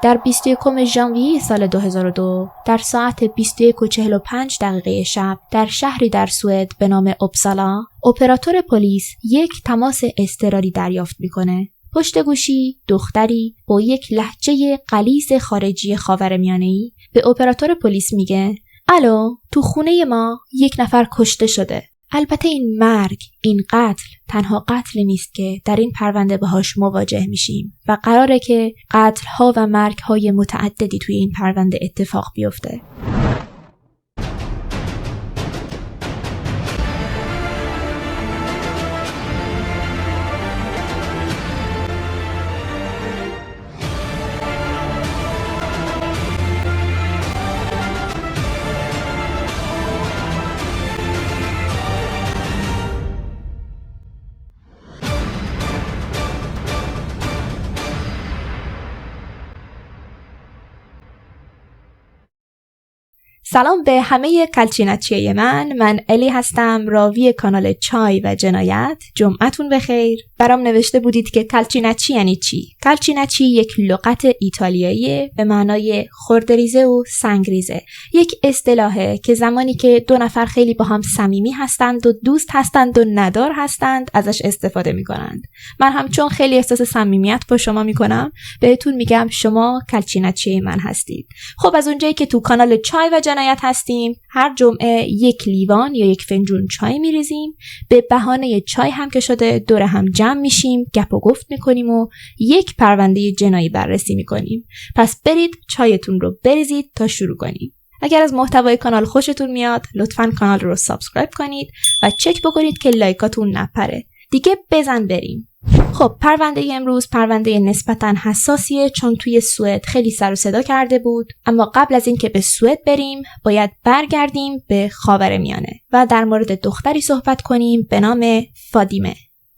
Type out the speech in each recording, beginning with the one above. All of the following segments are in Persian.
در 21 ژانویه سال 2002 در ساعت 21:45 شب در شهری در سوئد به نام اپسالا، اپراتور پلیس یک تماس اضطراری دریافت میکنه. پشت گوشی دختری با یک لهجه غلیظ خارجی خاورمیانه‌ای به اپراتور پلیس میگه: الو، تو خونه ما یک نفر کشته شده. البته این مرگ، این قتل تنها قتل نیست که در این پرونده باهاش مواجه میشیم و قراره که قتل‌ها و مرگ‌های متعددی توی این پرونده اتفاق بیفته. سلام به همه کلچیناچیای من الی هستم، راوی کانال چای و جنایت. جمعتون بخیر. برام نوشته بودید که کلچیناچی یعنی چی؟ کلچیناچی یک لغت ایتالیاییه به معنای خردریزه و سنگریزه. یک اصطلاحه که زمانی که دو نفر خیلی با هم صمیمی هستند و دوست هستند و ندار هستند ازش استفاده میکنند. من هم چون خیلی احساس صمیمیت با شما میکنم بهتون میگم شما کلچیناچی من هستید. خب از اونجایی که تو کانال چای و جنایت هستیم، هر جمعه یک لیوان یا یک فنجون چای میریزیم. به بهانه چای هم که شده دور هم جمع میشیم، گپ و گفت میکنیم و یک پرونده جنایی بررسی میکنیم. پس برید چایتون رو بریزید تا شروع کنیم. اگر از محتوای کانال خوشتون میاد لطفاً کانال رو سابسکرایب کنید و چک بکنید که لایکاتون نپره. دیگه بزن بریم. خب پرونده امروز پرونده نسبتاً حساسیه، چون توی سوئد خیلی سر و صدا کرده بود. اما قبل از این که به سوئد بریم باید برگردیم به خاورمیانه و در مورد دختری صحبت کنیم به نام فادیمه.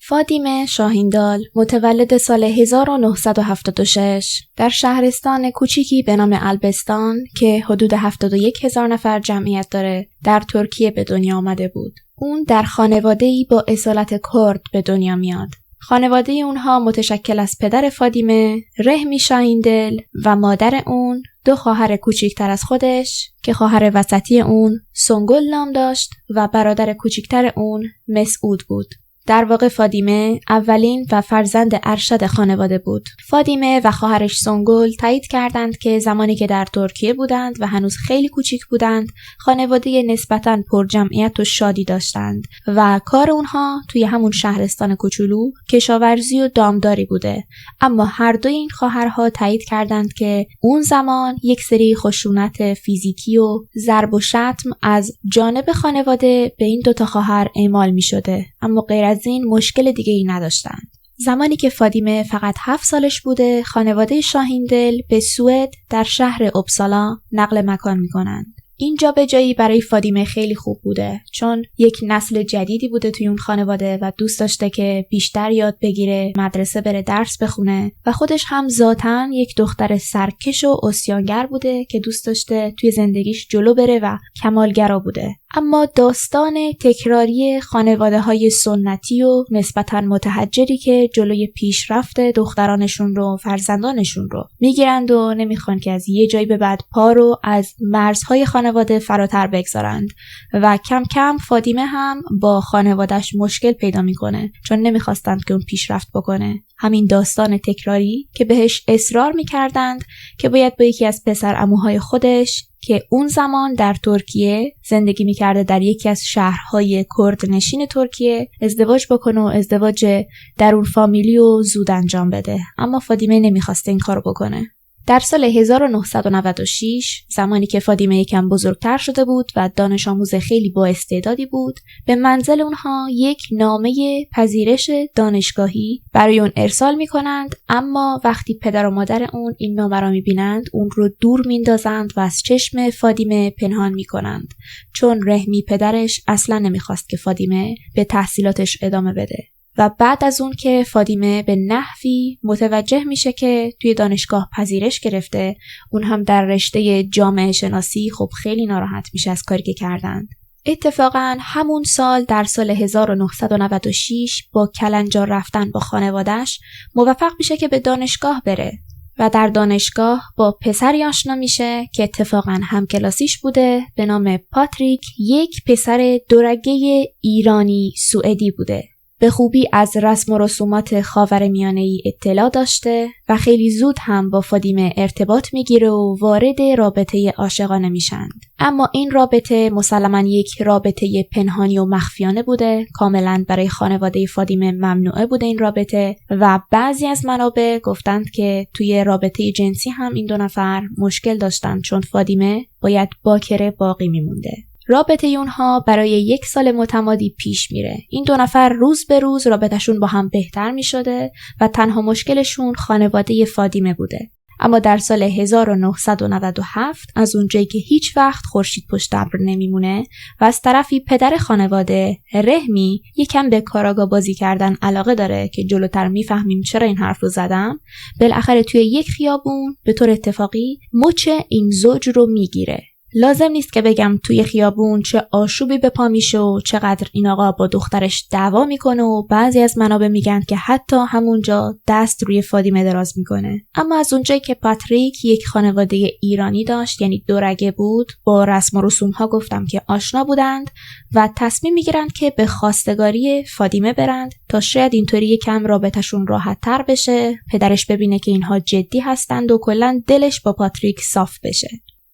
فادیمه شاهیندال متولد سال 1976 در شهرستان کوچیکی به نام البستان که حدود 71,000 نفر جمعیت داره در ترکیه به دنیا آمده بود. اون در خانواده‌ای با اصالت کرد به دنیا میاد. خانواده اونها متشکل از پدر فادیمه، رحمی شاهیندل و مادر اون، دو خواهر کوچکتر از خودش که خواهر وسطی اون سنگل نام داشت و برادر کوچکتر اون مسعود بود. در واقع فادیمه اولین و فرزند ارشد خانواده بود. فادیمه و خواهرش سنگل تایید کردند که زمانی که در ترکیه بودند و هنوز خیلی کوچیک بودند، خانواده نسبتاً پر جمعیت و شادی داشتند و کار اونها توی همون شهرستان کوچولو کشاورزی و دامداری بوده. اما هر دوی این خواهرها تایید کردند که اون زمان یک سری خشونت فیزیکی و ضرب و شتم از جانب خانواده به این دوتا خواهر اعمال می شده، اما غیر از این مشکل دیگه ای نداشتند. زمانی که فادیمه فقط 7 سالش بوده، خانواده شاهیندل به سوئد در شهر اپسالا نقل مکان میکنند. این جابجایی برای فادیمه خیلی خوب بوده، چون یک نسل جدیدی بوده توی اون خانواده و دوست داشته که بیشتر یاد بگیره، مدرسه بره، درس بخونه و خودش هم ذاتاً یک دختر سرکش و عصیانگر بوده که دوست داشته توی زندگیش جلو بره و کمالگرا بوده. اما داستان تکراری خانواده‌های سنتی و نسبتاً متحجری که جلوی پیشرفت دخترانشون رو، فرزندانشون رو میگیرند و نمیخوان که از یه جایی به بعد پا رو از مرزهای خانواده فراتر بگذارند و کم کم فادیمه هم با خانواده‌اش مشکل پیدا میکنه، چون نمیخواستند که اون پیشرفت بکنه. همین داستان تکراری که بهش اصرار میکردند که باید با یکی از پسر عموهای خودش که اون زمان در ترکیه زندگی میکرده، در یکی از شهرهای کردنشین ترکیه ازدواج بکنه و ازدواج درون فامیلی و زود انجام بده. اما فادیمه نمیخواسته این کارو بکنه. در سال 1996 زمانی که فادیمه یکم بزرگتر شده بود و دانش آموز خیلی با استعدادی بود، به منزل اونها یک نامه پذیرش دانشگاهی برای اون ارسال میکنند. اما وقتی پدر و مادر اون این نامه را میبینند اون رو دور میندازند و از چشم فادیمه پنهان میکنند، چون رحمی پدرش اصلا نمیخواست که فادیمه به تحصیلاتش ادامه بده. و بعد از اون که فادیمه به نحوی متوجه میشه که توی دانشگاه پذیرش گرفته، اون هم در رشته جامعه شناسی، خب خیلی ناراحت میشه از کاری که کردند. اتفاقاً همون سال در سال 1996 با کلنجار رفتن با خانواده‌اش موفق میشه که به دانشگاه بره. و در دانشگاه با پسری آشنا میشه که اتفاقاً همکلاسیش بوده به نام پاتریک، یک پسر دورگه ایرانی سوئدی بوده. به خوبی از رسم و رسومات خاورمیانه‌ای اطلاع داشته و خیلی زود هم با فادیمه ارتباط میگیره و وارد رابطه عاشقانه میشن. اما این رابطه مسلماً یک رابطه پنهانی و مخفیانه بوده، کاملاً برای خانواده فادیمه ممنوعه بوده این رابطه و بعضی از منابع گفتند که توی رابطه جنسی هم این دو نفر مشکل داشتن چون فادیمه باید باکره باقی میمونده. رابطه اونها برای 1 سال متمادی پیش میره. این دو نفر روز به روز رابطهشون با هم بهتر میشده و تنها مشکلشون خانواده فادیمه بوده. اما در سال 1997 از اونجایی که هیچ وقت خورشید پشت ابر نمیمونه و از طرفی پدر خانواده رحمی یکم به کاراگاه بازی کردن علاقه داره که جلوتر میفهمیم چرا این حرف رو زدم، بالاخره توی یک خیابون به طور اتفاقی مچ این زوج رو میگیره. لازم نیست که بگم توی خیابون چه آشوبی به پا میشه و چقدر این آقا با دخترش دعوا میکنه و بعضی از منابع میگن که حتی همونجا دست روی فادیمه دراز میکنه. اما از اونجایی که پاتریک یک خانواده ایرانی داشت، یعنی دورگه بود، با رسم و رسوم ها گفتم که آشنا بودند و تصمیم میگیرند که به خواستگاری فادیمه برند تا شاید اینطوری یکم رابطشون راحت تر بشه، پدرش ببینه که اینها جدی هستند و کلاً دلش با پاتریک صاف بشه.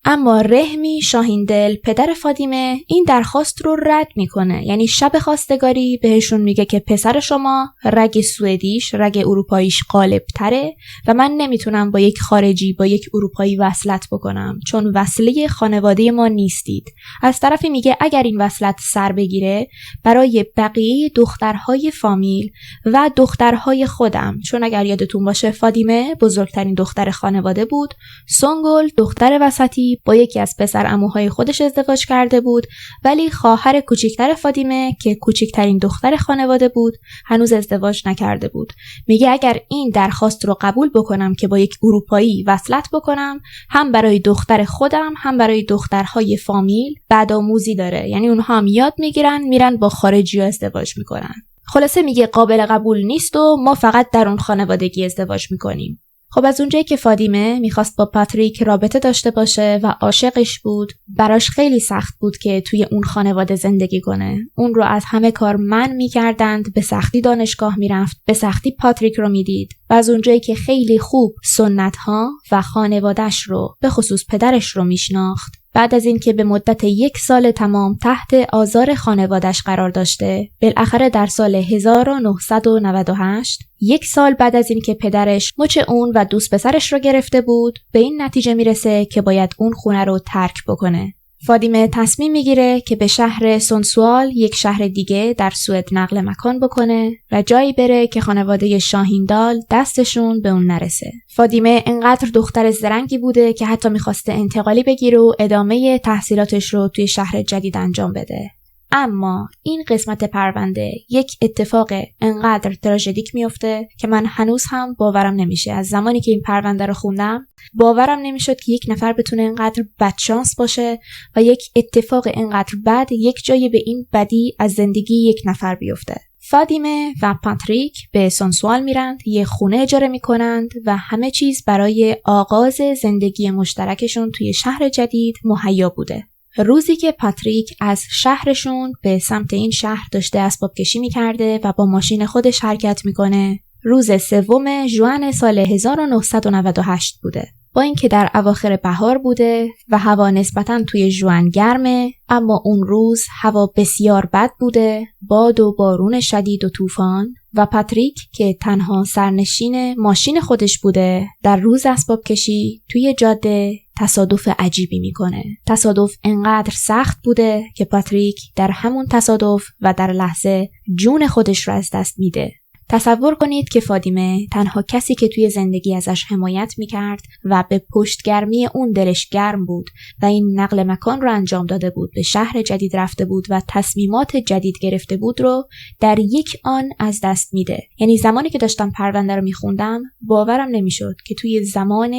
اما رحمی شاهیندل پدر فادیمه این درخواست رو رد میکنه. یعنی شب خواستگاری بهشون میگه که پسر شما رگ سوئدیش، رگ اروپاییش غالب تره و من نمیتونم با یک خارجی، با یک اروپایی وصلت بکنم چون وصله خانواده ما نیستید. از طرفی میگه اگر این وصلت سر بگیره برای بقیه دخترهای فامیل و دخترهای خودم، چون اگر یادتون باشه فادیمه بزرگترین دختر خانواده بود، سونگل دختر وسطی با یکی از پسر عموهای خودش ازدواج کرده بود، ولی خواهر کوچکتر فادیمه که کوچکترین دختر خانواده بود هنوز ازدواج نکرده بود. میگه اگر این درخواست رو قبول بکنم که با یک اروپایی وصلت بکنم، هم برای دختر خودم هم برای دخترهای فامیل بدآموزی داره. یعنی اونها هم یاد میگیرن میرن با خارجی ازدواج میکنن. خلاصه میگه قابل قبول نیست و ما فقط در اون خانوادگی ازدواج میکنیم. خب از اونجایی که فادیمه میخواست با پاتریک رابطه داشته باشه و عاشقش بود، براش خیلی سخت بود که توی اون خانواده زندگی کنه. اون رو از همه کار منع میکردند، به سختی دانشگاه میرفت، به سختی پاتریک رو میدید و از اونجایی که خیلی خوب سنت‌ها و خانواده‌اش رو به خصوص پدرش رو میشناخت، بعد از این که به مدت 1 سال تمام تحت آزار خانوادش قرار داشته، بالاخره در سال 1998 1 سال بعد از این که پدرش مچ اون و دوست پسرش رو گرفته بود، به این نتیجه میرسه که باید اون خونه رو ترک بکنه. فادیمه تصمیم میگیره که به شهر سونسوال، یک شهر دیگه در سوئد، نقل مکان بکنه و جایی بره که خانواده شاهیندال دستشون به اون نرسه. فادیمه انقدر دختر زرنگی بوده که حتی میخواسته انتقالی بگیره و ادامه تحصیلاتش رو توی شهر جدید انجام بده. اما این قسمت پرونده یک اتفاق انقدر تراژدیک میفته که من هنوز هم باورم نمیشه. از زمانی که این پرونده رو خوندم باورم نمیشد که یک نفر بتونه انقدر بدشانس باشه و یک اتفاق انقدر بد یک جایی به این بدی از زندگی یک نفر بیفته. فادیمه و پاتریک به سونسوال میرند، یه خونه اجاره میکنند و همه چیز برای آغاز زندگی مشترکشون توی شهر جدید مهیا بوده. روزی که پاتریک از شهرشون به سمت این شهر داشته اسباب کشی میکرده و با ماشین خودش حرکت میکنه، روز 3 ژوئن سال 1998 بوده. با اینکه در اواخر بهار بوده و هوا نسبتاً توی ژوئن گرمه، اما اون روز هوا بسیار بد بوده، باد و بارون شدید و طوفان، و پاتریک که تنها سرنشین ماشین خودش بوده در روز اسباب کشی توی جاده تصادف عجیبی میکنه. تصادف انقدر سخت بوده که پاتریک در همون تصادف و در لحظه جون خودش رو از دست میده. تصور کنید که فادیمه تنها کسی که توی زندگی ازش حمایت میکرد و به پشتگرمی اون دلش گرم بود و این نقل مکان رو انجام داده بود، به شهر جدید رفته بود و تصمیمات جدید گرفته بود، رو در یک آن از دست میده. یعنی زمانی که داشتم پرونده رو میخوندم باورم نمیشد که توی زمان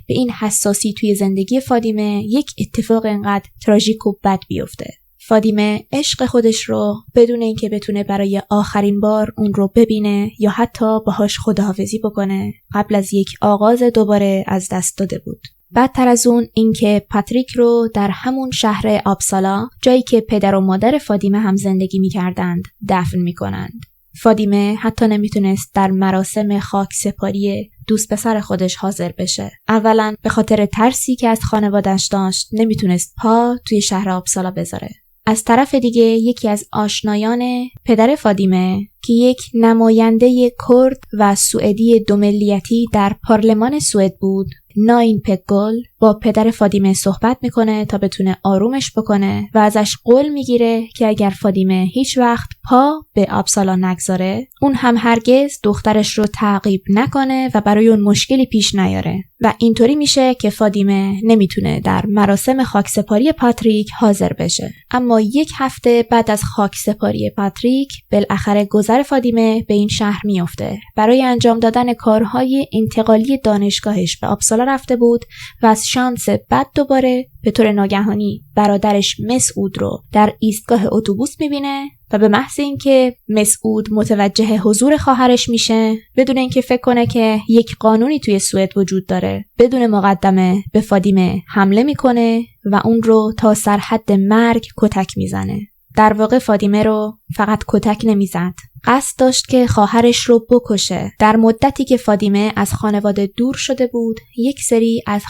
به این حساسی توی زندگی فادیمه یک اتفاق انقدر تراژیک و بد بیفته. فاطمه عشق خودش رو بدون اینکه بتونه برای آخرین بار اون رو ببینه یا حتی باهاش خداحافظی بکنه قبل از یک آغاز دوباره از دست داده بود. بدتر از اون اینکه پاتریک رو در همون شهر آبسالا، جایی که پدر و مادر فاطمه هم زندگی می‌کردند، دفن می‌کنند. فاطمه حتی نمیتونست در مراسم خاک سپاری دوست پسر خودش حاضر بشه. اولا به خاطر ترسی که از خانواده‌اش داشت نمیتونست پا توی شهر آبسالا بذاره. از طرف دیگه یکی از آشنایان پدر فاطمه که یک نماینده کرد و سوئدی دوملیتی در پارلمان سوئد بود، ناین پگل، با پدر فاطمه صحبت میکنه تا بتونه آرومش بکنه و ازش قول میگیره که اگر فاطمه هیچ وقت پا به آبسالا نگذاره، اون هم هرگز دخترش رو تعقیب نکنه و برای اون مشکلی پیش نیاره. و اینطوری میشه که فاطمه نمیتونه در مراسم خاکسپاری پاتریک حاضر بشه. اما یک هفته بعد از خاکسپاری پاتریک بالاخره گذر فاطمه به این شهر میفته. برای انجام دادن کارهای انتقالی دانشگاهش به آبسالا رفته بود و از شانس بد دوباره به طور ناگهانی برادرش مسعود رو در ایستگاه اتوبوس میبینه و به محض اینکه مسعود متوجه حضور خواهرش میشه، بدون اینکه فکر کنه که یک قانونی توی سوئد وجود داره، بدون مقدمه به فاطمه حمله میکنه و اون رو تا سرحد مرگ کتک میزنه. در واقع فاطمه رو فقط کتک نمیزد، قصد داشت که خواهرش رو بکشه. در مدتی که فاطمه از خانواده دور شده بود، یک سری از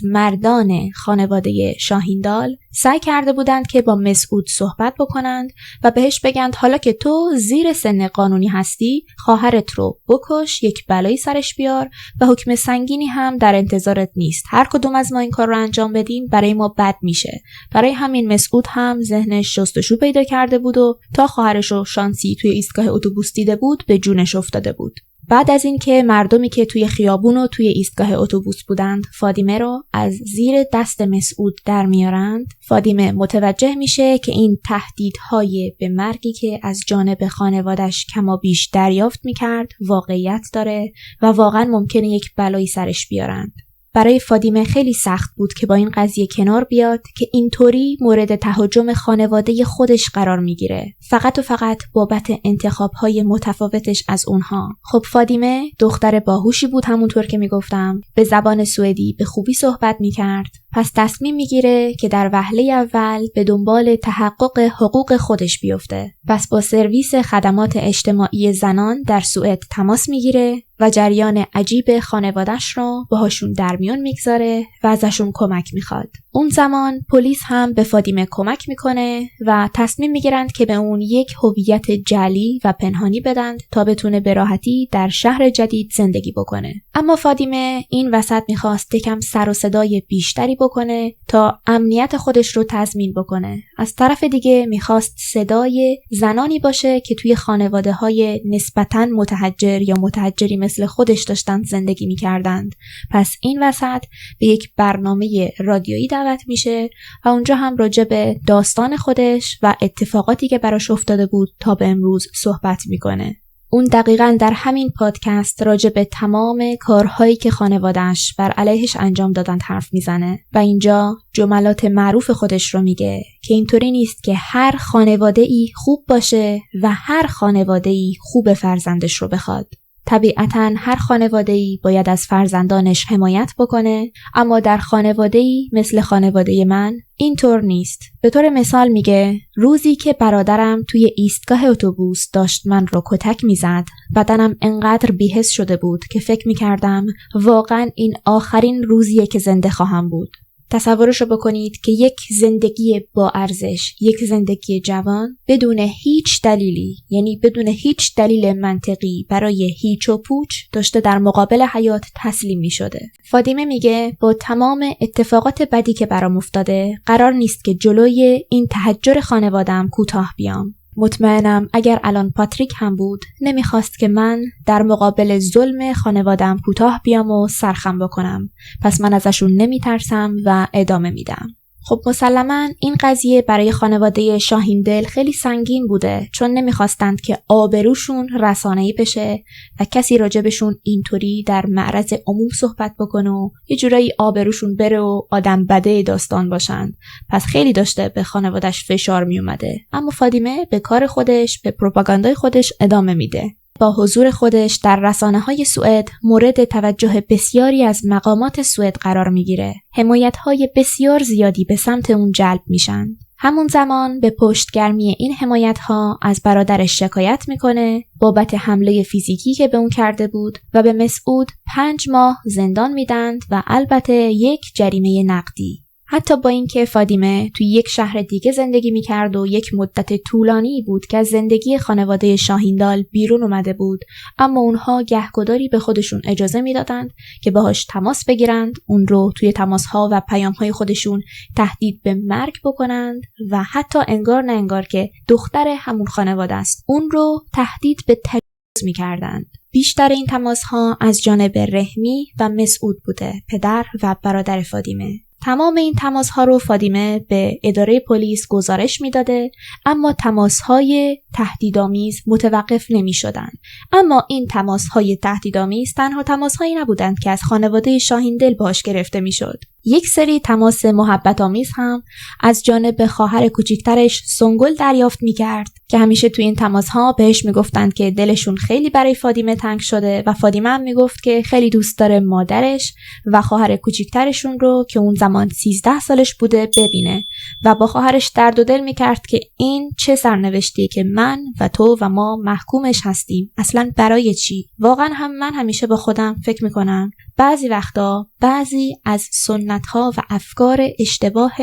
مردان خانواده شاهیندال سعی کرده بودند که با مسعود صحبت بکنند و بهش بگند حالا که تو زیر سن قانونی هستی، خواهرت رو بکش، یک بلایی سرش بیار و حکم سنگینی هم در انتظارت نیست. هر کدوم از ما این کار رو انجام بدیم برای ما بد میشه. برای همین مسعود هم ذهنش جستجو پیدا کرده بود و تا خواهرش رو شانسی توی ایستگاه اتوبوس دیده بود به جونش افتاده بود. بعد از این که مردمی که توی خیابون و توی ایستگاه اتوبوس بودند فاطمه رو از زیر دست مسعود در میارند، فاطمه متوجه میشه که این تهدیدهای به مرگی که از جانب خانوادش کما بیش دریافت میکرد واقعیت داره و واقعا ممکنه یک بلایی سرش بیارند. برای فاطمه خیلی سخت بود که با این قضیه کنار بیاد که اینطوری مورد تهاجم خانواده خودش قرار میگیره، فقط و فقط بابت انتخاب‌های متفاوتش از اونها. خب فاطمه دختر باهوشی بود، همونطور که میگفتم، به زبان سوئدی به خوبی صحبت میکرد. پس تصمیم میگیره که در وهله اول به دنبال تحقق حقوق خودش بیفته. پس با سرویس خدمات اجتماعی زنان در سوئد تماس میگیره و جریان عجیب خانواده‌اش رو باهاشون در میون میگذاره و ازشون کمک میخواد. اون زمان پلیس هم به فاطمه کمک میکنه و تصمیم میگیرند که به اون یک هویت جعلی و پنهانی بدند تا بتونه به راحتی در شهر جدید زندگی بکنه. اما فاطمه این وسط میخواست یکم سر و صدای بیشتری بکنه تا امنیت خودش رو تضمین بکنه. از طرف دیگه میخواست صدای زنانی باشه که توی خانواده‌های نسبتاً متحجر یا متحجری مثل خودش داشتن زندگی میکردند. پس این وسط به یک برنامه رادیویی دعوت میشه و اونجا هم راجع به داستان خودش و اتفاقاتی که براش افتاده بود تا به امروز صحبت میکنه. اون دقیقاً در همین پادکست راجع به تمام کارهایی که خانواده‌اش بر علیهش انجام دادن حرف میزنه و اینجا جملات معروف خودش رو میگه که اینطوری نیست که هر خانواده‌ای خوب باشه و هر خانواده‌ای خوب فرزندش رو بخواد. طبیعتاً هر خانواده‌ای باید از فرزندانش حمایت بکنه، اما در خانواده‌ای مثل خانواده من اینطور نیست. به طور مثال میگه روزی که برادرم توی ایستگاه اتوبوس داشت من رو کتک میزد، بدنم انقدر بی‌حس شده بود که فکر میکردم واقعاً این آخرین روزیه که زنده خواهم بود. تصورشو بکنید که یک زندگی با ارزش، یک زندگی جوان بدون هیچ دلیلی، یعنی بدون هیچ دلیل منطقی برای هیچ و پوچ داشته در مقابل حیات تسلیم می شده. فاطمه میگه با تمام اتفاقات بدی که برام افتاده قرار نیست که جلوی این تحجر خانواده‌ام کوتاه بیام. مطمئنم اگر الان پاتریک هم بود نمیخواست که من در مقابل ظلم خانواده‌ام کوتاه بیام و سرخم بکنم. پس من ازشون نمیترسم و ادامه میدم. خب مسلماً این قضیه برای خانواده شاهیندل خیلی سنگین بوده، چون نمیخواستند که آبروشون رسانه‌ای بشه و کسی راجبشون اینطوری در معرض عموم صحبت بکنه و یه جورایی آبروشون بره و آدم بده داستان باشن. پس خیلی داشته به خانواده‌اش فشار می اومده. اما فاطمه به کار خودش، به پروپاگاندای خودش ادامه میده. با حضور خودش در رسانه‌های سوئد مورد توجه بسیاری از مقامات سوئد قرار میگیره. حمایت‌های بسیار زیادی به سمت اون جلب میشن. همون زمان به پشتگرمی این حمایت‌ها از برادرش شکایت میکنه بابت حمله فیزیکی که به اون کرده بود و به مسعود 5 ماه زندان میدند و البته 1 جریمه نقدی. حتی با اینکه فاطمه توی یک شهر دیگه زندگی میکرد و یک مدت طولانی بود که از زندگی خانواده شاهیندال بیرون اومده بود، اما اونها گهگداری به خودشون اجازه میدادند که باهاش تماس بگیرند، اون رو توی تماس‌ها و پیام‌های خودشون تهدید به مرگ بکنند و حتی انگار نه انگار که دختر همون خانواده است، اون رو تهدید به تجاوز میکردند. بیشتر این تماس‌ها از جانب رحمی و مسعود بوده، پدر و برادر فاطمه. تمام این تماس‌ها رو فاطمه به اداره پلیس گزارش میداده، اما تماس‌های تهدیدآمیز متوقف نمی‌شدند. اما این تماس‌های تهدیدآمیز تنها تماس‌هایی نبودند که از خانواده شاهیندل باهاش گرفته می‌شد. یک سری تماس محبت‌آمیز هم از جانب خواهر کوچیکترش سنگل دریافت می‌کرد که همیشه توی این تماس‌ها بهش میگفتند که دلشون خیلی برای فاطمه تنگ شده و فاطمه هم میگفت که خیلی دوست داره مادرش و خواهر کوچیکترشون رو که اون زمان 13 سالش بوده ببینه و با خواهرش درد و دل می‌کرد که این چه سرنوشتی که من و تو و ما محکومش هستیم، اصلاً برای چی؟ واقعاً هم من همیشه با خودم فکر می‌کنم بعضی وقتا بعضی از سنت‌ها و افکار اشتباه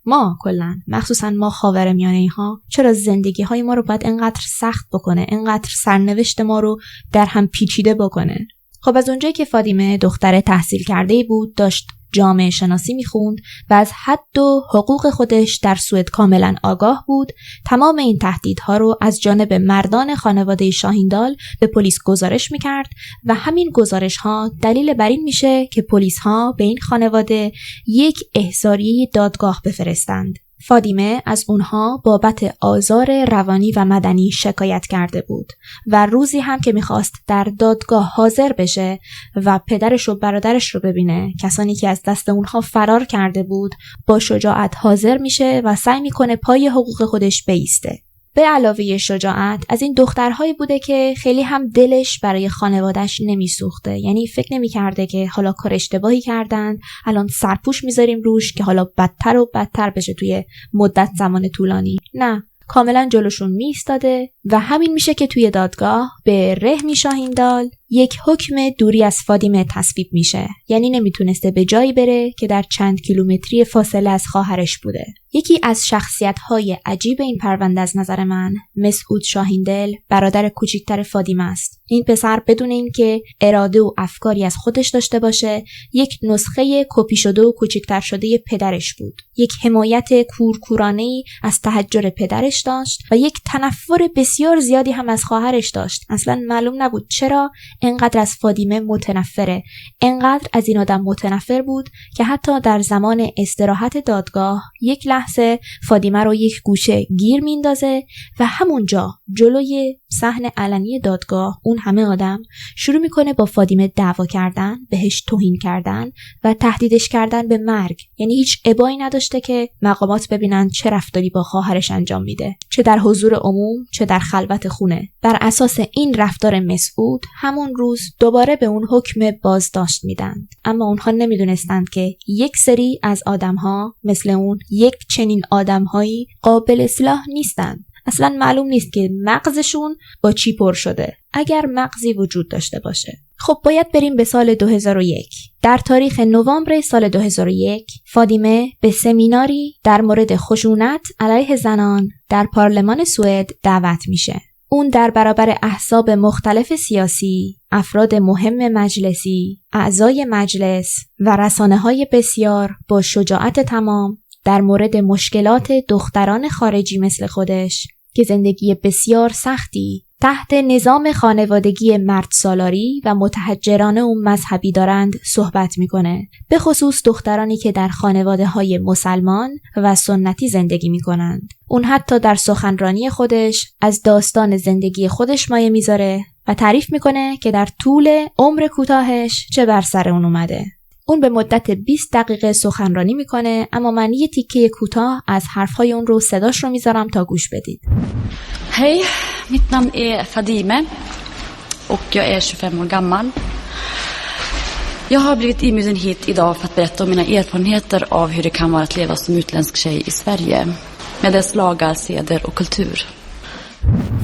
ما کلن، مخصوصا ما خاورمیانه‌ای‌ها، چرا زندگی‌های ما رو باید انقدر سخت بکنه، انقدر سرنوشت ما رو در هم پیچیده بکنه. خب از اونجایی که فاطمه دختر تحصیل کرده‌ای بود، داشت جامعه شناسی میخوند و از حد و حقوق خودش در سوئد کاملا آگاه بود، تمام این تهدیدها رو از جانب مردان خانواده شاهیندال به پلیس گزارش میکرد و همین گزارش ها دلیل بر این میشه که پلیس ها به این خانواده یک احضاریه دادگاه بفرستند. فاطمه از اونها بابت آزار روانی و مدنی شکایت کرده بود و روزی هم که میخواست در دادگاه حاضر بشه و پدرش و برادرش رو ببینه، کسانی که از دست اونها فرار کرده بود، با شجاعت حاضر میشه و سعی میکنه پای حقوق خودش بایسته. به علاوه شجاعت از این دخترهایی بوده که خیلی هم دلش برای خانواده‌اش نمیسوخته، یعنی فکر نمی‌کرده که حالا کار اشتباهی کردن، الان سرپوش میذاریم روش که حالا بدتر و بدتر بشه توی مدت زمان طولانی. نه، کاملا جلوشون میستاده و همین میشه که توی دادگاه به رحمی شاهیندال یک حکم دوری از فاطمه تصویب میشه، یعنی نمیتونسته به جایی بره که در چند کیلومتری فاصله از خواهرش بوده. یکی از شخصیت‌های عجیب این پرونده از نظر من مسعود شاهیندل، برادر کوچکتر فاطمه است. این پسر بدون اینکه اراده و افکاری از خودش داشته باشه، یک نسخه کپی شده و کوچکتر شده پدرش بود. یک حمایت کورکورانه‌ای از تحجر پدرش داشت و یک تنفر بسیار زیادی هم از خواهرش داشت. اصلا معلوم نبود چرا انقدر از فاطمه متنفره. انقدر از این آدم متنفر بود که حتی در زمان استراحت دادگاه یک لحظه فاطمه رو یک گوشه گیر میندازه و همونجا جلوی صحن علنی دادگاه اون همه آدم شروع میکنه با فاطمه دعوا کردن، بهش توهین کردن و تهدیدش کردن به مرگ. یعنی هیچ ابایی نداشته که مقامات ببینن چه رفتاری با خواهرش انجام میده، چه در حضور عموم چه در خلوت خونه. بر اساس این رفتار مسعود همون روز دوباره به اون حکم بازداشت میدن، اما اونها نمیدونستند که یک سری از آدمها مثل اون یک چنین آدمهایی قابل اصلاح نیستند. اصلا معلوم نیست که مغزشون با چی پر شده، اگر مغزی وجود داشته باشه. خب باید بریم به سال 2001. در تاریخ نوامبر سال 2001 فاطمه به سمیناری در مورد خشونت علیه زنان در پارلمان سوئد دعوت میشه. اون در برابر احزاب مختلف سیاسی، افراد مهم مجلسی، اعضای مجلس و رسانه‌های بسیار با شجاعت تمام در مورد مشکلات دختران خارجی مثل خودش که زندگی بسیار سختی تحت نظام خانوادگی مرد سالاری و متحجرانه و مذهبی دارند صحبت میکنه، به خصوص دخترانی که در خانواده‌های مسلمان و سنتی زندگی میکنند. اون حتی در سخنرانی خودش از داستان زندگی خودش مایه میذاره و تعریف میکنه که در طول عمر کوتاهش چه بر سر اون اومده. اون به مدت 20 دقیقه سخنرانی میکنه، اما من یه تیکه کوتاه از حرفهای اون رو صداش رو میذارم تا گوش بدید. Hej, mitt namn är Fadime och jag är 25 år gammal. Jag har blivit inbjuden hit idag för att berätta om mina erfarenheter av hur det kan vara att leva som utländsk tjej i Sverige med dess lagar, seder och kultur.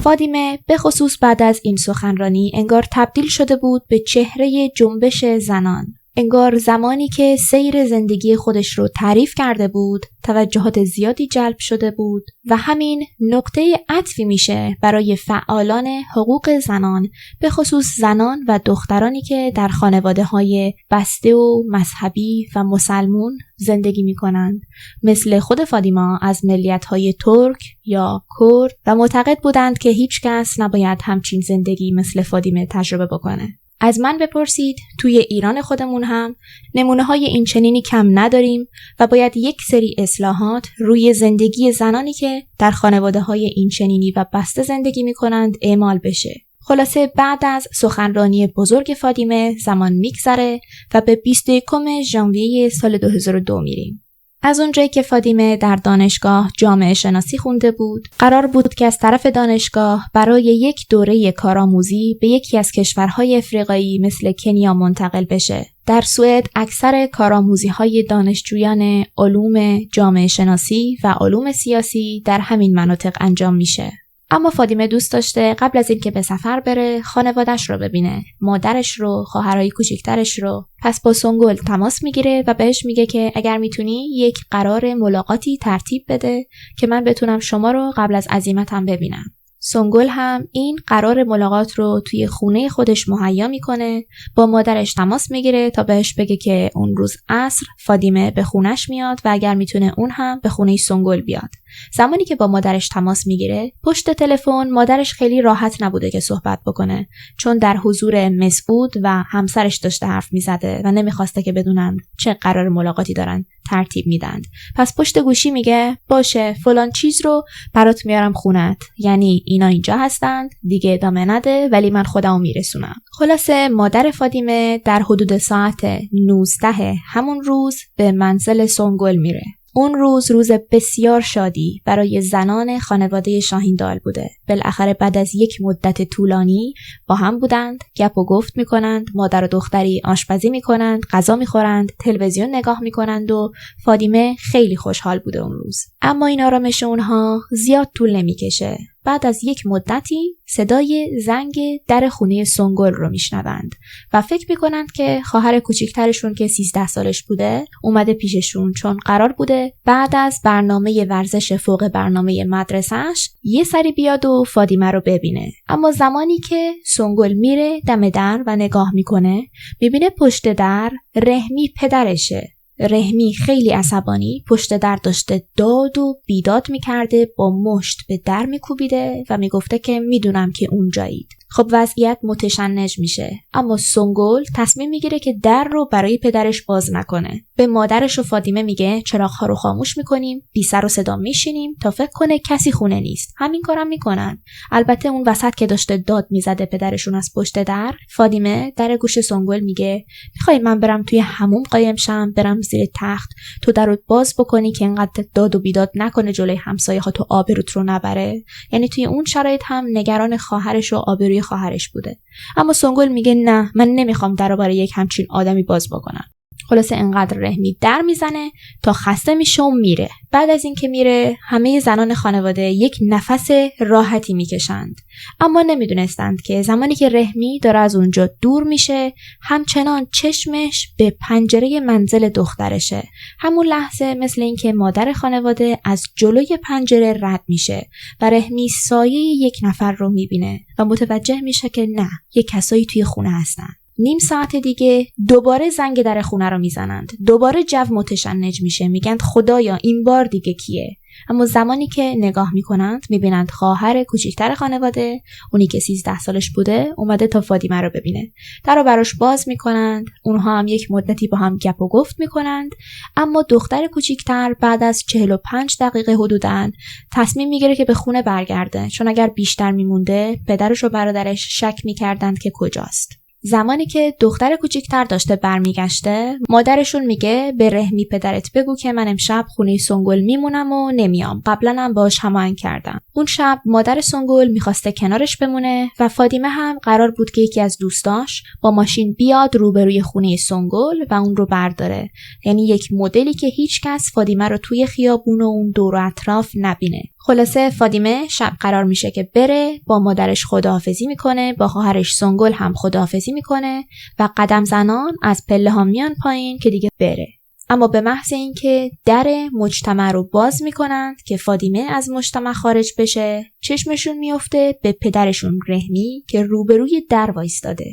فادیمه به خصوص بعد از این سخنرانی انگار تبدیل شده بود به چهره جنبش زنان. انگار زمانی که سیر زندگی خودش رو تعریف کرده بود، توجهات زیادی جلب شده بود و همین نقطه عطفی میشه برای فعالان حقوق زنان، به خصوص زنان و دخترانی که در خانواده‌های بسته و مذهبی و مسلمون زندگی میکنند، مثل خود فادیما از ملیت‌های ترک یا کرد و معتقد بودند که هیچ کس نباید همچین زندگی مثل فادیمه تجربه بکنه. از من بپرسید، توی ایران خودمون هم نمونه های این چنینی کم نداریم و باید یک سری اصلاحات روی زندگی زنانی که در خانواده های این چنینی و بسته زندگی می کنند اعمال بشه. خلاصه بعد از سخنرانی بزرگ فادیمه زمان میگذره و به 21 ژانویه سال 2002 میریم. از اونجایی که فادیمه در دانشگاه جامعه شناسی خونده بود، قرار بود که از طرف دانشگاه برای یک دوره کارآموزی به یکی از کشورهای افریقایی مثل کنیا منتقل بشه. در سوئد اکثر کارآموزی‌های دانشجویان علوم جامعه شناسی و علوم سیاسی در همین مناطق انجام میشه. اما فادیمه دوست داشته قبل از اینکه به سفر بره خانواده‌اش رو ببینه، مادرش رو، خواهرای کوچیکترش رو. پس با سنگل تماس میگیره و بهش میگه که اگر میتونی یک قرار ملاقاتی ترتیب بده که من بتونم شما رو قبل از عزیمتم ببینم. سنگل هم این قرار ملاقات رو توی خونه خودش مهیا میکنه، با مادرش تماس میگیره تا بهش بگه که اون روز عصر فادیمه به خونش میاد و اگر میتونه اون هم به خونه سنگل بیاد. زمانی که با مادرش تماس میگیره پشت تلفن مادرش خیلی راحت نبوده که صحبت بکنه، چون در حضور مسعود و همسرش داشته حرف میزده و نمیخواسته که بدونن چه قرار ملاقاتی دارن ترتیب میدن. پس پشت گوشی میگه باشه فلان چیز رو برات میارم خونت، یعنی اینا اینجا هستند دیگه ادامه نده ولی من خودمو میرسونم. خلاصه مادر فادیمه در حدود ساعت 19 همون روز به منزل سنگل میره. اون روز بسیار شادی برای زنان خانواده شاهیندال بوده. بالاخره بعد از یک مدت طولانی با هم بودند، گپ و گفت میکنند، مادر و دختری آشپزی میکنند، غذا میخورند، تلویزیون نگاه میکنند و فادیمه خیلی خوشحال بوده اون روز. اما این آرامش اونها زیاد طول نمیکشه. بعد از یک مدتی صدای زنگ در خونه سنگل رو میشنوند و فکر میکنند که خواهر کوچیکترشون که 13 سالش بوده اومده پیششون، چون قرار بوده بعد از برنامه ورزش فوق برنامه مدرسه‌اش یه سری بیاد و فادیمه رو ببینه. اما زمانی که سنگل میره دم در و نگاه میکنه میبینه پشت در رحمی پدرشه. رحمی خیلی عصبانی پشت در داشته داد و بیداد میکرده، با مشت به در میکوبیده و میگفته که میدونم که اونجایید. خب وضعیت متشنج میشه، اما سنگل تصمیم میگیره که در رو برای پدرش باز نکنه. به مادرش و فادیمه میگه چراغ‌ها رو خاموش میکنیم، بی سر و صدا میشینیم تا فکر کنه کسی خونه نیست. همین کارم میکنن. البته اون وسط که داشته داد میزده پدرشون از پشت در، فادیمه در گوش سنگل میگه میخوای من برم توی حموم قایم شم، برم زیر تخت، تو در رو باز بکنی که اینقدر داد و بیداد نکنه جلوی همسایه‌ها تو آبروت رو نبره. یعنی توی اون شرایط هم نگران خواهرش و آبروی خواهرش بوده. اما سنگل میگه نه، من نمیخوام در رو برای یک همچین آدمی باز بکنم. خلاصه انقدر رحمی در میزنه تا خسته میشه و میره. بعد از این که میره همه زنان خانواده یک نفس راحتی میکشند، اما نمیدونستند که زمانی که رحمی داره از اونجا دور میشه همچنان چشمش به پنجره منزل دخترشه. همون لحظه مثل این که مادر خانواده از جلوی پنجره رد میشه و رحمی سایه یک نفر رو میبینه و متوجه میشه که نه، یک کسایی توی خونه هستن. نیم ساعت دیگه دوباره زنگ در خونه رو میزنند. دوباره جو متشنج میشه، میگن خدایا این بار دیگه کیه؟ اما زمانی که نگاه میکنند میبینند خواهر کوچکتر خانواده، اونی که 13 سالش بوده، اومده تا فاطمه رو ببینه. در رو براش باز میکنند، اونها هم یک مدتی با هم گپ و گفت میکنند، اما دختر کوچکتر بعد از 45 دقیقه حدوداً تصمیم میگیره که به خونه برگرده، چون اگر بیشتر میمونده پدرش و برادرش شک میکردند که کجاست. زمانی که دختر کوچکتر داشته برمیگشته، مادرشون میگه به رحمی پدرت بگو که من امشب خونه سنگل میمونم و نمیام. قبلا هم باهاش هماهنگ کردم. اون شب مادر سنگل میخواسته کنارش بمونه و فاطمه هم قرار بود که یکی از دوستاش با ماشین بیاد روبروی خونه سنگل و اون رو برداره. یعنی یک مدلی که هیچ کس فاطمه رو توی خیابون و اون دور و اطراف نبینه. خلاصه فاطمه شب قرار میشه که بره، با مادرش خداحافظی میکنه، با خواهرش سنگل هم خداحافظی میکنه و قدم زنان از پله ها میان پایین که دیگه بره. اما به محض اینکه در مجتمع رو باز میکنند که فاطمه از مجتمع خارج بشه، چشمشون میفته به پدرشون رحمی که روبروی در وایستاده.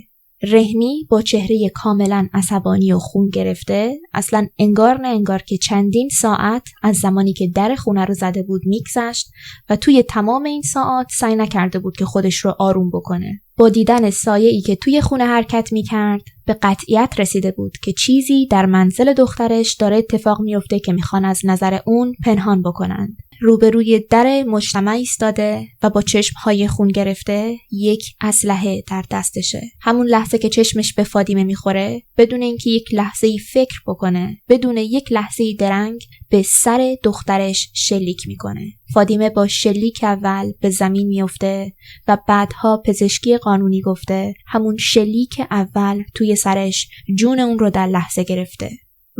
رحمی با چهره کاملا عصبانی و خون گرفته، اصلا انگار نه انگار که چندین ساعت از زمانی که در خونه رو زده بود میگذشت و توی تمام این ساعت سعی نکرده بود که خودش رو آروم بکنه. با دیدن سایه‌ای که توی خونه حرکت میکرد به قطعیت رسیده بود که چیزی در منزل دخترش داره اتفاق میفته که میخوان از نظر اون پنهان بکنند. روبروی در مجتمع ایستاده و با چشمهای خون گرفته یک اسلحه در دستشه. همون لحظه که چشمش به فاطمه میخوره، بدون اینکه یک لحظه‌ای فکر بکنه، بدون یک لحظه‌ای درنگ، به سر دخترش شلیک میکنه. فاطمه با شلیک اول به زمین میفته و بعدها پزشکی قانونی گفته همون شلیک اول توی سرش جون اون رو در لحظه گرفته.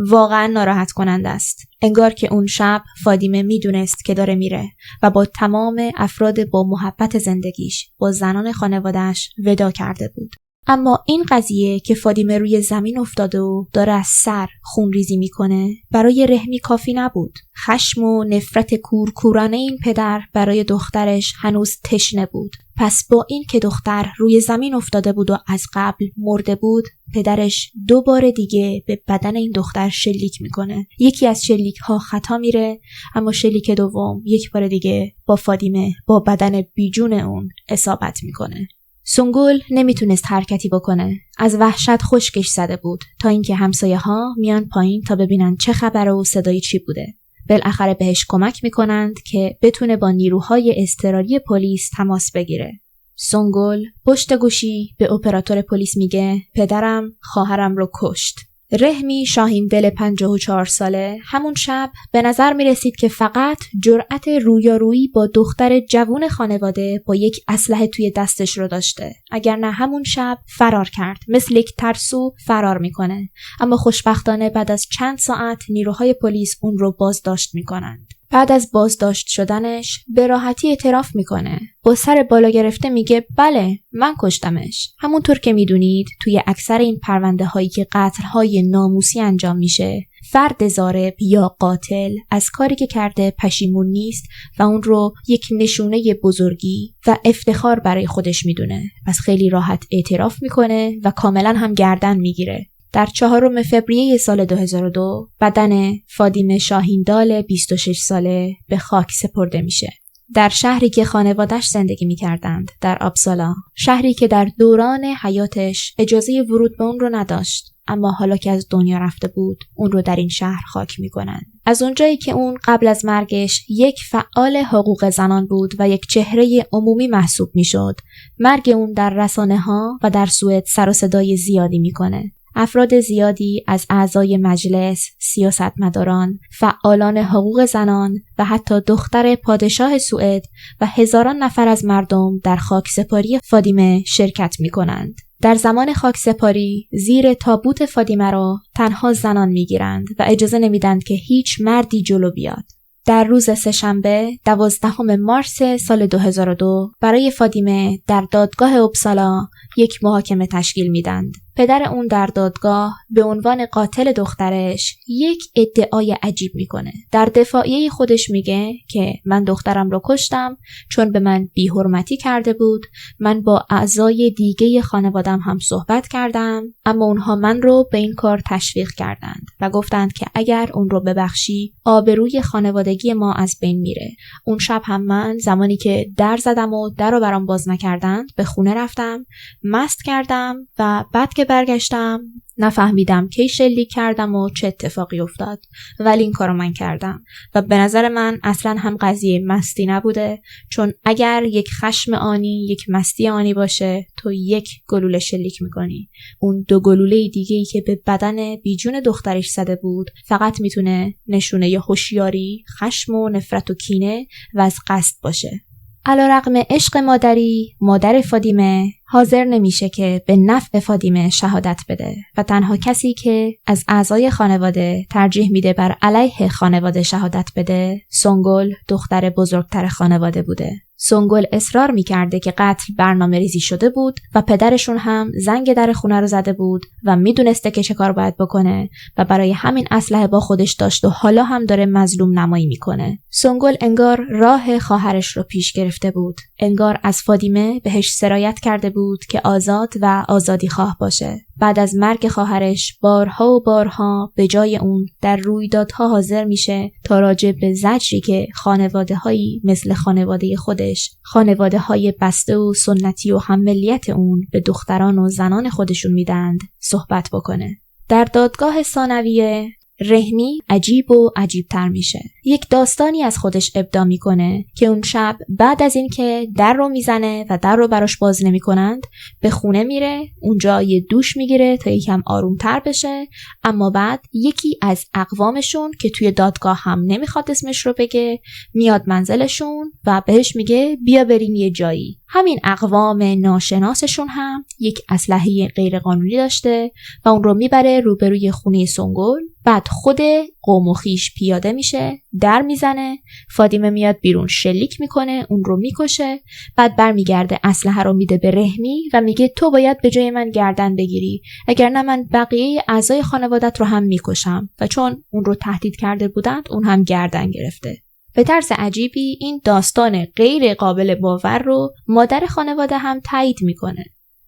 واقعا ناراحت کننده است. انگار که اون شب فاطمه میدونست که داره میره و با تمام افراد با محبت زندگیش، با زنان خانواده‌اش وداع کرده بود. اما این قضیه که فاطمه روی زمین افتاده و داره از سر خون ریزی میکنه برای رحمی کافی نبود. خشم و نفرت کورکورانه این پدر برای دخترش هنوز تشنه بود. پس با این که دختر روی زمین افتاده بود و از قبل مرده بود، پدرش 2 بار دیگه به بدن این دختر شلیک میکنه. یکی از شلیک ها خطا میره، اما شلیک دوم یک بار دیگه با فاطمه، با بدن بیجون اون اصابت میکنه. سنگل نمیتونست حرکتی بکنه. از وحشت خشکش زده بود تا اینکه همسایه ها میان پایین تا ببینن چه خبره و صدای چی بوده. بالاخره بهش کمک میکنند که بتونه با نیروهای اضطراری پلیس تماس بگیره. سنگل پشت گوشی به اپراتور پلیس میگه پدرم خواهرم رو کشت. رحمی شاهیندل 54 ساله همون شب به نظر می رسید که فقط جرأت رویارویی با دختر جوون خانواده با یک اسلحه توی دستش رو داشته. اگر نه همون شب فرار کرد. مثل یک ترسو فرار میکنه. اما خوشبختانه بعد از چند ساعت نیروهای پلیس اون رو بازداشت میکنند. بعد از بازداشت شدنش به راحتی اعتراف میکنه. با سر بالا گرفته میگه بله من کشتمش. همونطور که میدونید توی اکثر این پرونده هایی که قتل های ناموسی انجام میشه، فرد ضارب یا قاتل از کاری که کرده پشیمون نیست و اون رو یک نشونه بزرگی و افتخار برای خودش میدونه. پس خیلی راحت اعتراف میکنه و کاملا هم گردن میگیره. در 4 فوریه سال 2002 بدن فاطمه شاهیندال 26 ساله به خاک سپرده میشه. در شهری که خانواده‌اش زندگی میکردند، در آبسالا، شهری که در دوران حیاتش اجازه ورود به اون رو نداشت، اما حالا که از دنیا رفته بود، اون رو در این شهر خاک میکنن. از اونجایی که اون قبل از مرگش یک فعال حقوق زنان بود و یک چهره عمومی محسوب میشد، مرگ اون در رسانه‌ها و در سوئد سر و صدای زیادی میکنه. افراد زیادی از اعضای مجلس، سیاستمداران، فعالان حقوق زنان و حتی دختر پادشاه سوئد و هزاران نفر از مردم در خاکسپاری فاطمه شرکت می کنند. در زمان خاکسپاری زیر تابوت فاطمه را تنها زنان می گیرند و اجازه نمیدند که هیچ مردی جلو بیاد. در روز سه‌شنبه 12 مارس سال 2002 برای فاطمه در دادگاه اپسالا یک محاکمه تشکیل میدند. پدر اون در دادگاه به عنوان قاتل دخترش یک ادعای عجیب میکنه. در دفاعیه خودش میگه که من دخترم رو کشتم چون به من بی‌حرمتی کرده بود. من با اعضای دیگه خانوادم هم صحبت کردم، اما اونها من رو به این کار تشویق کردند و گفتند که اگر اون رو ببخشی آبروی خانوادگی ما از بین میره. اون شب هم من زمانی که در زدم و در رو برام باز نکردند به خونه رفتم، مست کردم و بعد که برگشتم نفهمیدم کی شلیک کردم و چه اتفاقی افتاد، ولی این کارو من کردم و به نظر من اصلا هم قضیه مستی نبوده، چون اگر یک خشم آنی، یک مستی آنی باشه تو یک گلوله شلیک میکنی. اون 2 گلوله دیگه‌ای که به بدن بیجون دخترش زده بود فقط میتونه نشونه ی هوشیاری، خشم و نفرت و کینه و از قصد باشه. علیرغم عشق مادری، مادر فاطمه حاضر نمیشه که به نفع فاطمه شهادت بده و تنها کسی که از اعضای خانواده ترجیح میده بر علیه خانواده شهادت بده، سنگل دختر بزرگتر خانواده بوده. سنگل اصرار میکرده که قتل برنامه ریزی شده بود و پدرشون هم زنگ در خونه رو زده بود و میدونسته که چه کار باید بکنه و برای همین اسلحه با خودش داشت و حالا هم داره مظلوم نمایی میکنه. سنگل انگار راه خواهرش رو پیش گرفته بود. انگار از فاطمه بهش سرایت کرده بود که آزاد و آزادی خواه باشه. بعد از مرگ خواهرش بارها و بارها به جای اون در رویدادها حاضر میشه تا راجع به زجری که خانواده‌هایی مثل خانواده خودش، خانواده‌های بسته و سنتی و هم‌ملیت اون به دختران و زنان خودشون میدند صحبت بکنه. در دادگاه ثانویه رحمی عجیب و عجیب‌تر میشه. یک داستانی از خودش ابداع میکنه که اون شب بعد از این که در رو میزنه و در رو براش باز نمیکنند به خونه میره، اونجا یه دوش میگیره تا یکم آرومتر بشه، اما بعد یکی از اقوامشون که توی دادگاه هم نمیخواد اسمش رو بگه میاد منزلشون و بهش میگه بیا بریم یه جایی. همین اقوام ناشناسشون هم یک اسلحه غیرقانونی داشته و اون رو میبره روبروی خونه سنگل. بعد خود قوم و خویش پیاده میشه، در میزنه، فاطمه میاد بیرون شلیک میکنه، اون رو میکشه. بعد برمیگرده اسلحه رو میده به رحمی و میگه تو باید به جای من گردن بگیری، اگر نه من بقیه اعضای خانوادت رو هم میکشم. و چون اون رو تهدید کرده بودند اون هم گردن گرفته. به طرز عجیبی این داستان غیر قابل باور رو مادر خانواده هم تایید میکنه.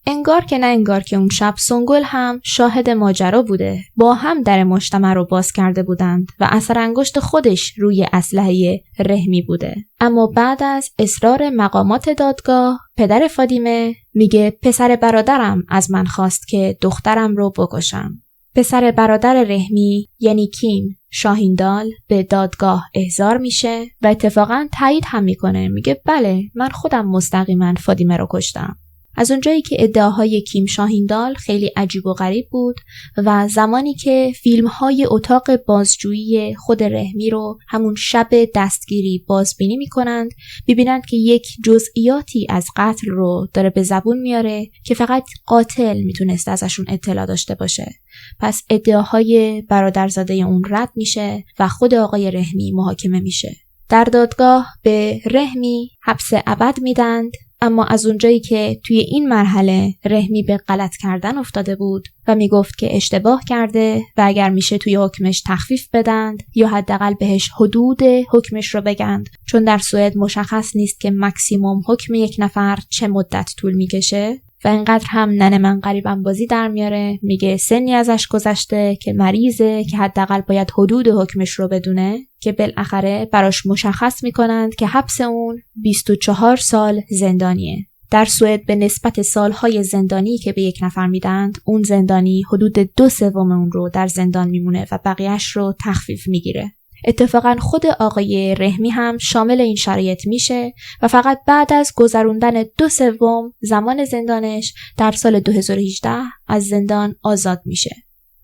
انگار که نه انگار که اون شب سنگل هم شاهد ماجرا بوده. با هم در مجتمع رو باز کرده بودند و اثر انگشت خودش روی اسلحه رحمی بوده. اما بعد از اصرار مقامات دادگاه پدر فاطمه میگه پسر برادرم از من خواست که دخترم رو بکشم. پسر برادر رحمی یعنی کیم شاهیندال به دادگاه احضار میشه و اتفاقا تایید هم میکنه، میگه بله من خودم مستقیما فاطمه رو کشتم. از اونجایی که ادعاهای کیم شاهیندال خیلی عجیب و غریب بود و زمانی که فیلم‌های اتاق بازجویی خود رحمی رو همون شب دستگیری بازبینی می‌کنند، ببینند که یک جزئیاتی از قتل رو داره به زبون میاره که فقط قاتل میتونست ازشون اطلاع داشته باشه. پس ادعاهای برادرزاده اون رد میشه و خود آقای رحمی محاکمه میشه. در دادگاه به رحمی حبس ابد میدند، اما از اونجایی که توی این مرحله رحمی به غلط کردن افتاده بود و میگفت که اشتباه کرده و اگر میشه توی حکمش تخفیف بدند یا حداقل بهش حدود حکمش رو بگند، چون در سوئد مشخص نیست که مکسیموم حکم یک نفر چه مدت طول میکشه و اینقدر هم ننه من قریبم بازی در میاره، میگه سنی ازش گذشته که مریضه که حداقل باید حدود حکمش رو بدونه، که بالاخره براش مشخص میکنند که حبس اون 24 سال زندانیه. در سوئد به نسبت سالهای زندانی که به یک نفر میدند، اون زندانی حدود 2/3 اون رو در زندان میمونه و بقیهش رو تخفیف میگیره. اتفاقا خود آقای رحمی هم شامل این شرایط میشه و فقط بعد از گذروندن 2/3 زمان زندانش در سال 2018 از زندان آزاد میشه.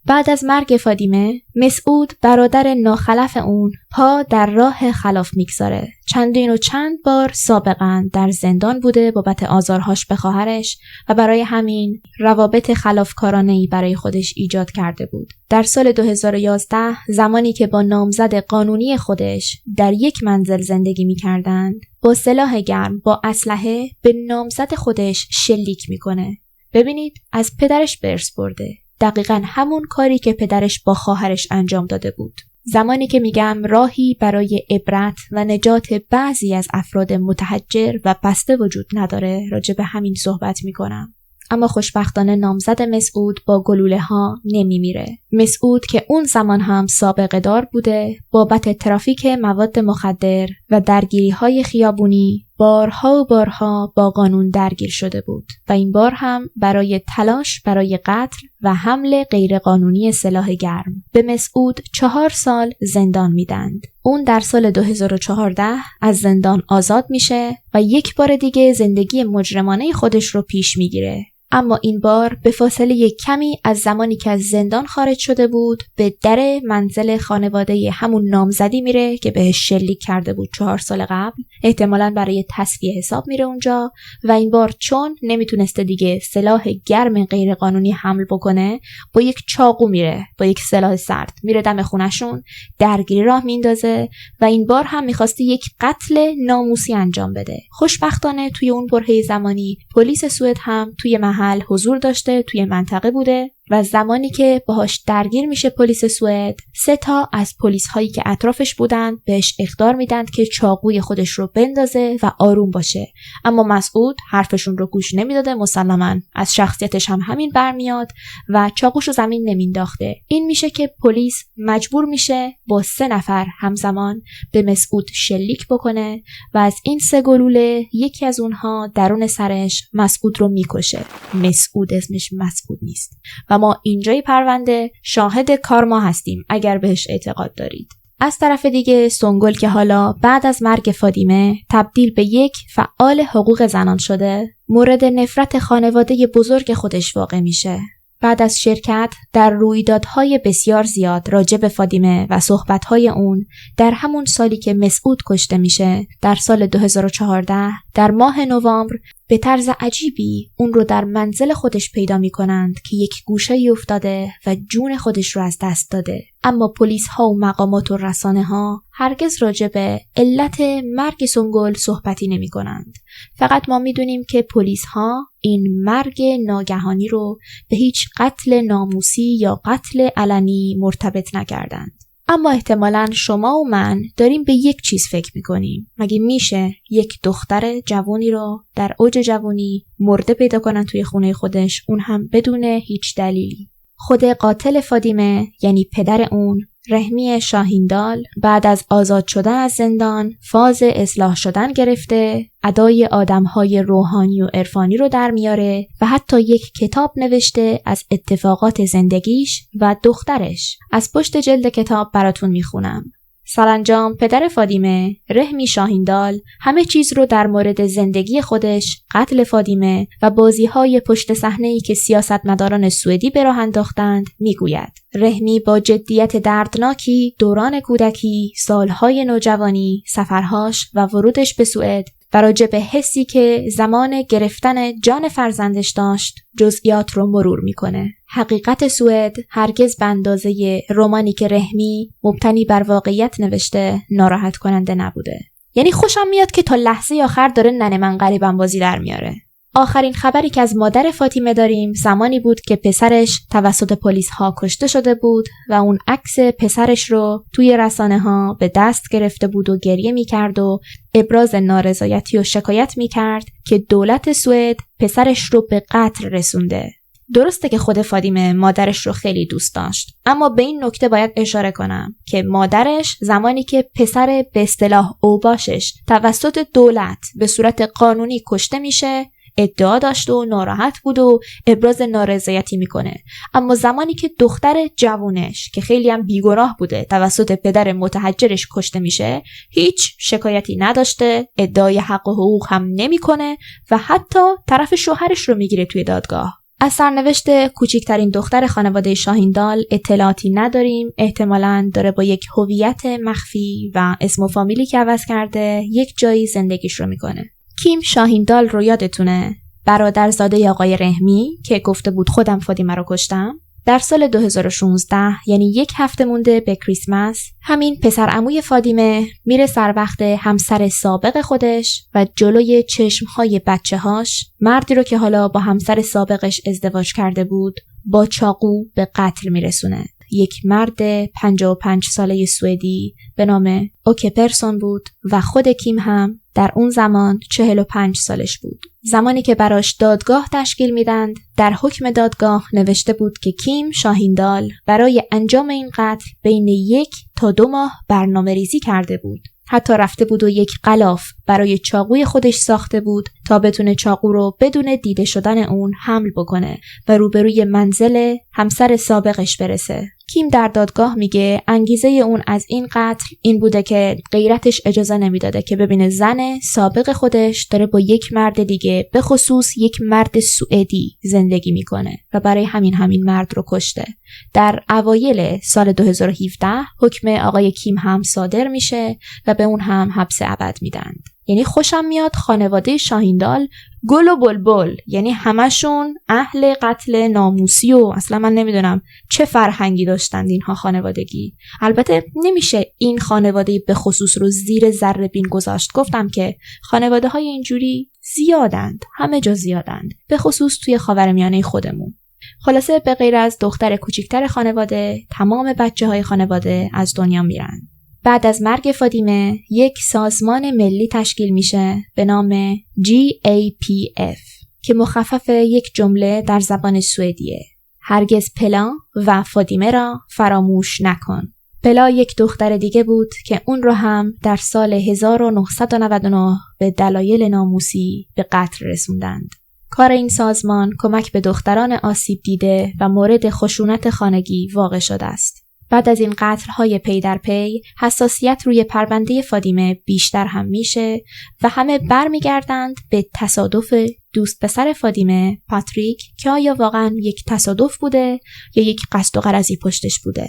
بعد از مرگ فاطمه، مسعود برادر ناخلف اون پا در راه خلاف میگذاره. چندین و چند بار سابقاً در زندان بوده بابت آزارهاش به خواهرش و برای همین روابط خلافکارانه‌ای برای خودش ایجاد کرده بود. در سال 2011 زمانی که با نامزد قانونی خودش در یک منزل زندگی می‌کردند، با سلاح گرم با اسلحه به نامزد خودش شلیک میکنه. ببینید از پدرش به ارث برده. دقیقاً همون کاری که پدرش با خواهرش انجام داده بود. زمانی که میگم راهی برای عبرت و نجات بعضی از افراد متحجر و بسته وجود نداره، راجع به همین صحبت میکنم. اما خوشبختانه نامزد مسعود با گلوله ها نمیمیره. مسعود که اون زمان هم سابقه دار بوده، بابت ترافیک مواد مخدر و درگیری های خیابونی بارها و بارها با قانون درگیر شده بود و این بار هم برای تلاش برای قتل و حمل غیرقانونی سلاح گرم به مسعود 4 سال زندان میدند. اون در سال 2014 از زندان آزاد میشه و یک بار دیگه زندگی مجرمانه خودش رو پیش میگیره. اما این بار به فاصله کمی از زمانی که از زندان خارج شده بود به در منزل خانواده همون نامزدی میره که بهش شلیک کرده بود 4 سال قبل. احتمالاً برای تسویه حساب میره اونجا و این بار چون نمیتونسته دیگه سلاح گرم غیرقانونی حمل بکنه، با یک چاقو میره، با یک سلاح سرد میره دم خونشون، درگیری راه میندازه و این بار هم میخواسته یک قتل ناموسی انجام بده. خوشبختانه توی اون برهه زمانی پلیس سوئد هم توی محل حضور داشته، توی منطقه بوده و زمانی که باهاش درگیر میشه پلیس سوئد، 3 تا از پلیس هایی که اطرافش بودن بهش اخطار میدن که چاقوی خودش رو بندازه و آروم باشه. اما مسعود حرفشون رو گوش نمیداده، مسلماً از شخصیتش هم همین برمیاد و چاقوشو زمین نمینداخته. این میشه که پلیس مجبور میشه با 3 نفر همزمان به مسعود شلیک بکنه و از این 3 گلوله یکی از اونها درون سرش مسعود رو میکشه. مسعود اسمش مسعود نیست و ما اینجای پرونده شاهد کار ما هستیم اگر بهش اعتقاد دارید. از طرف دیگه سنگل که حالا بعد از مرگ فاطمه تبدیل به یک فعال حقوق زنان شده، مورد نفرت خانواده بزرگ خودش واقع میشه. بعد از شرکت در رویدادهای بسیار زیاد راجع به فاطمه و صحبتهای اون در همون سالی که مسعود کشته میشه، در سال 2014 در ماه نوامبر به طرز عجیبی اون رو در منزل خودش پیدا میکنند که یک گوشه‌ای افتاده و جون خودش رو از دست داده. اما پلیس ها و مقامات و رسانه ها هرگز راجع به علت مرگ سنگل صحبتی نمی کنند. فقط ما میدونیم که پلیس ها این مرگ ناگهانی رو به هیچ قتل ناموسی یا قتل علنی مرتبط نکردند. اما احتمالاً شما و من داریم به یک چیز فکر میکنیم. مگه میشه یک دختر جوانی رو در اوج جوانی مرده پیدا کنن توی خونه خودش، اون هم بدون هیچ دلیلی؟ خود قاتل فاطمه یعنی پدر اون، رحمی شاهیندال، بعد از آزاد شدن از زندان فاز اصلاح شدن گرفته، ادای آدمهای روحانی و عرفانی رو در میاره و حتی یک کتاب نوشته از اتفاقات زندگیش و دخترش. از پشت جلد کتاب براتون میخونم. سرانجام پدر فاطمه، رحمی شاهیندال، همه چیز رو در مورد زندگی خودش، قتل فاطمه و بازی‌های پشت صحنه‌ای که سیاستمداران سوئدی به راه انداختند میگوید. رحمی با جدیت دردناکی دوران کودکی، سالهای نوجوانی، سفرهاش و ورودش به سوئد و راجع به حسی که زمان گرفتن جان فرزندش داشت جزئیات رو مرور میکنه. حقیقت سوئد هرگز به اندازه رمانی که رحمی مبتنی بر واقعیت نوشته ناراحت کننده نبوده. یعنی خوشم میاد که تا لحظه آخر داره ننه من غریبم بازی در میاره. آخرین خبری که از مادر فاطمه داریم زمانی بود که پسرش توسط پلیس ها کشته شده بود و اون عکس پسرش رو توی رسانه ها به دست گرفته بود و گریه میکرد و ابراز نارضایتی و شکایت میکرد که دولت سوئد پسرش رو به قتل رسونده. درسته که خود فاطمه مادرش رو خیلی دوست داشت، اما به این نکته باید اشاره کنم که مادرش زمانی که پسر به اصطلاح اوباشش توسط دولت به صورت قانونی کشته میشه ادعا داشت و ناراحت بود و ابراز نارضایتی میکنه، اما زمانی که دختر جوونش که خیلی هم بیگناه بوده توسط پدر متحجرش کشته میشه هیچ شکایتی نداشته، ادعای حق و حقوق هم نمیکنه و حتی طرف شوهرش رو میگیره توی دادگاه. از سرنوشت کوچکترین دختر خانواده شاهیندال اطلاعاتی نداریم. احتمالاً داره با یک هویت مخفی و اسم و فامیلی که عوض کرده یک جایی زندگیش رو میکنه. کیم شاهیندال رو یادتونه؟ برادرزاده آقای رحمی که گفته بود خودم فاطمه رو کشتم. در سال 2016 یعنی 1 هفته مونده به کریسمس، همین پسر عموی فاطمه میره سر وقت همسر سابق خودش و جلوی چشمهای بچه‌هاش مردی رو که حالا با همسر سابقش ازدواج کرده بود با چاقو به قتل میرسونه. یک مرد 55 ساله سوئدی به نام اوکه پرسون بود و خود کیم هم در اون زمان 45 سالش بود. زمانی که براش دادگاه تشکیل میدند، در حکم دادگاه نوشته بود که کیم شاهیندال برای انجام این قتل بین 1 تا 2 ماه برنامه ریزی کرده بود. حتی رفته بود و یک غلاف برای چاقوی خودش ساخته بود تا بتونه چاقو رو بدون دیده شدن اون حمل بکنه و روبروی منزل همسر سابقش برسه. کیم در دادگاه میگه انگیزه اون از این قتل این بوده که غیرتش اجازه نمیداده که ببینه زن سابق خودش داره با یک مرد دیگه، به خصوص یک مرد سوئدی زندگی میکنه و برای همین مرد رو کشته. در اوایل سال 2017 حکم آقای کیم هم صادر میشه و به اون هم حبس ابد میدند. یعنی خوشم میاد خانواده شاهیندال گل و بلبل، یعنی همشون اهل قتل ناموسی و اصلا من نمیدونم چه فرهنگی داشتند اینها خانوادگی. البته نمیشه این خانواده به خصوص رو زیر ذره بین گذاشت. گفتم که خانواده های اینجوری زیادند، همه جا زیادند، به خصوص توی خاورمیانه خودمون. خلاصه به غیر از دختر کوچکتر خانواده، تمام بچه های خانواده از دنیا میرن. بعد از مرگ فاطمه یک سازمان ملی تشکیل میشه به نام GAPF که مخفف یک جمله در زبان سوئدیه: هرگز پلا و فاطمه را فراموش نکن. پلا یک دختر دیگه بود که اون رو هم در سال 1999 به دلایل ناموسی به قتل رسوندند. کار این سازمان کمک به دختران آسیب دیده و مورد خشونت خانگی واقع شده است. بعد از این قتل‌های پی در پی، حساسیت روی پرونده فاطمه بیشتر هم میشه و همه برمیگردند به تصادف دوست پسر فاطمه، پاتریک، که آیا واقعاً یک تصادف بوده یا یک قصد و غرضی پشتش بوده.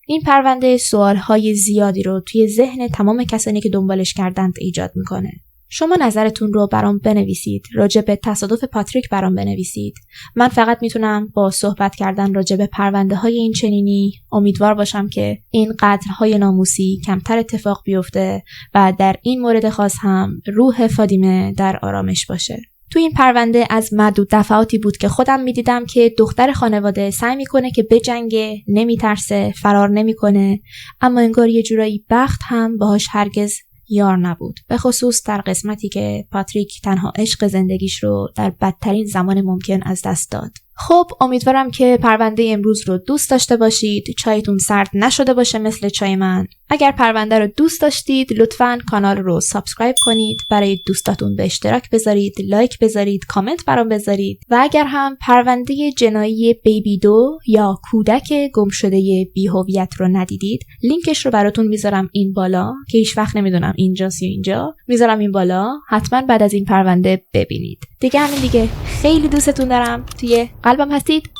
این پرونده سوالهای زیادی رو توی ذهن تمام کسانی که دنبالش کردند ایجاد میکنه. شما نظرتون رو برام بنویسید، راجع به تصادف پاتریک برام بنویسید. من فقط میتونم با صحبت کردن راجع به پرونده های این چنینی امیدوار باشم که این قتل های ناموسی کمتر اتفاق بیفته و در این مورد خاص هم روح فاطمه در آرامش باشه. تو این پرونده از معدود دفعاتی بود که خودم میدیدم که دختر خانواده سعی میکنه که بجنگه، نمیترسه، فرار نمیکنه، اما انگار یه جورایی بخت هم باهاش هرگز یار نبود، به خصوص در قسمتی که پاتریک تنها عشق زندگیش رو در بدترین زمان ممکن از دست داد. خب امیدوارم که پرونده امروز رو دوست داشته باشید، چایتون سرد نشده باشه مثل چای من. اگر پرونده رو دوست داشتید لطفاً کانال رو سابسکرایب کنید، برای دوستاتون به اشتراک بذارید، لایک بذارید، کامنت برام بذارید و اگر هم پرونده جنایی بیبی 2 یا کودک گم شده بی‌هویت رو ندیدید، لینکش رو براتون میذارم این بالا که هیچ وقت نمیدونم اینجاست یا اینجا، میذارم این بالا، حتما بعد از این پرونده ببینید. دیگه همین دیگه، خیلی دوستتون دارم، توی قلبم هستید.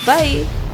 بای.